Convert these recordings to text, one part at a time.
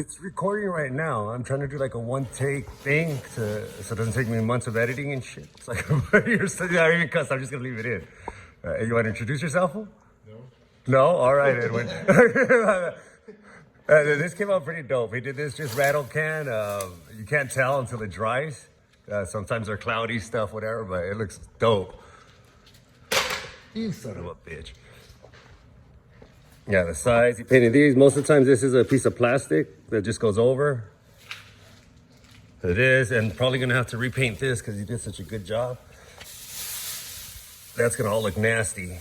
It's recording right now. I'm trying to do like a one take thing so it doesn't take me months of editing and shit. It's like, you're still, I don't even cuss, I'm just gonna leave it in. You want to introduce yourself? No. No? All right, Edwin. This came out pretty dope. He did this just rattle can. You can't tell until it dries. Sometimes they're cloudy stuff, whatever, but it looks dope. You son of a bitch. Yeah, the size, he painted these. Most of the times this is a piece of plastic that just goes over. It is, and probably gonna have to repaint this because he did such a good job. That's gonna all look nasty.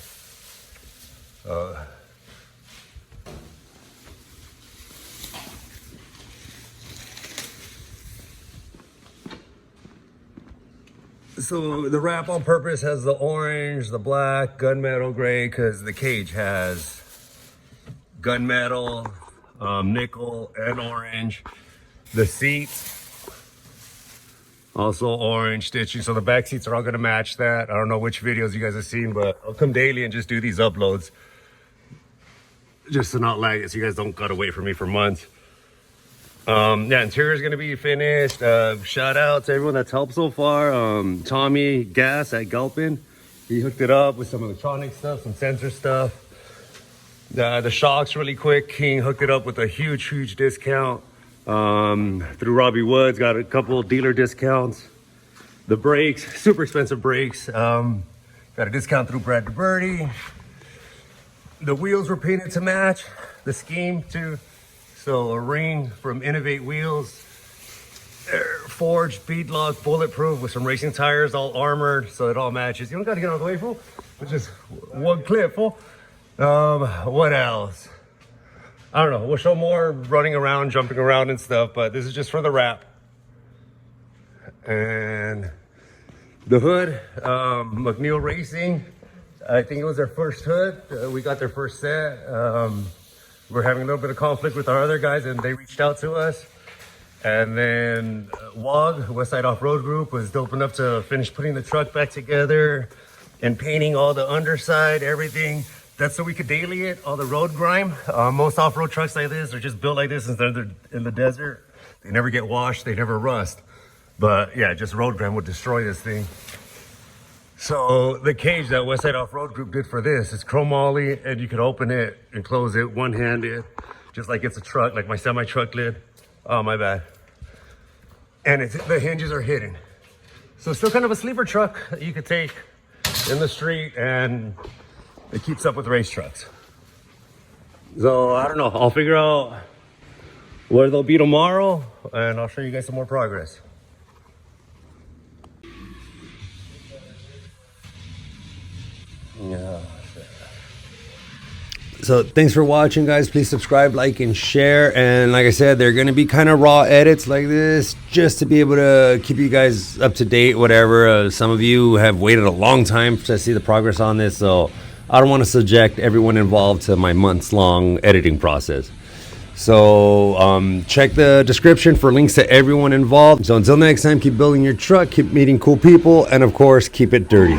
So the wrap on purpose has the orange, the black, gunmetal gray, because the cage has gunmetal, nickel, and orange. The seats, also orange stitching. So the back seats are all gonna match that. I don't know which videos you guys have seen, but I'll come daily and just do these uploads. Just to not lag it so you guys don't gotta wait for me for months. Yeah, interior is gonna be finished. Shout out to everyone that's helped so far. Tommy Gas at Gulpin, he hooked it up with some electronic stuff, some sensor stuff. The shocks really quick. King hooked it up with a huge discount through Robbie Woods. Got a couple dealer discounts. The brakes, super expensive brakes. Got a discount through Brad DeBerti. The wheels were painted to match the scheme too. So a ring from Innovate Wheels, forged, beadlock, bulletproof with some racing tires, all armored, so it all matches. You don't got to get out of the way, fool. It's just one clip, fool. What else? I don't know. We'll show more running around, jumping around and stuff, but this is just for the wrap. And the hood, McNeil Racing. I think it was their first hood. We got their first set. We're having a little bit of conflict with our other guys and they reached out to us. And then WOG, Westside Off-Road Group, was dope enough to finish putting the truck back together and painting all the underside, everything. That's so we could daily it, all the road grime. Most off-road trucks like this are just built like this since they're in the desert. They never get washed, they never rust. But yeah, just road grime would destroy this thing. So the cage that Westside Off-Road Group did for this is chrome ollie, and you can open it and close it one-handed, just like it's a truck, like my semi-truck lid. Oh, my bad. And the hinges are hidden. So still kind of a sleeper truck that you could take in the street, and it keeps up with race trucks. So I don't know, I'll figure out where they'll be tomorrow, and I'll show you guys some more progress. Yeah. So thanks for watching, guys. Please subscribe, like, and share. And like I said, they're going to be kind of raw edits like this just to be able to keep you guys up to date, whatever. Some of you have waited a long time to see the progress on this, so I don't want to subject everyone involved to my months-long editing process. So check the description for links to everyone involved. So until next time, keep building your truck, keep meeting cool people, and of course, keep it dirty.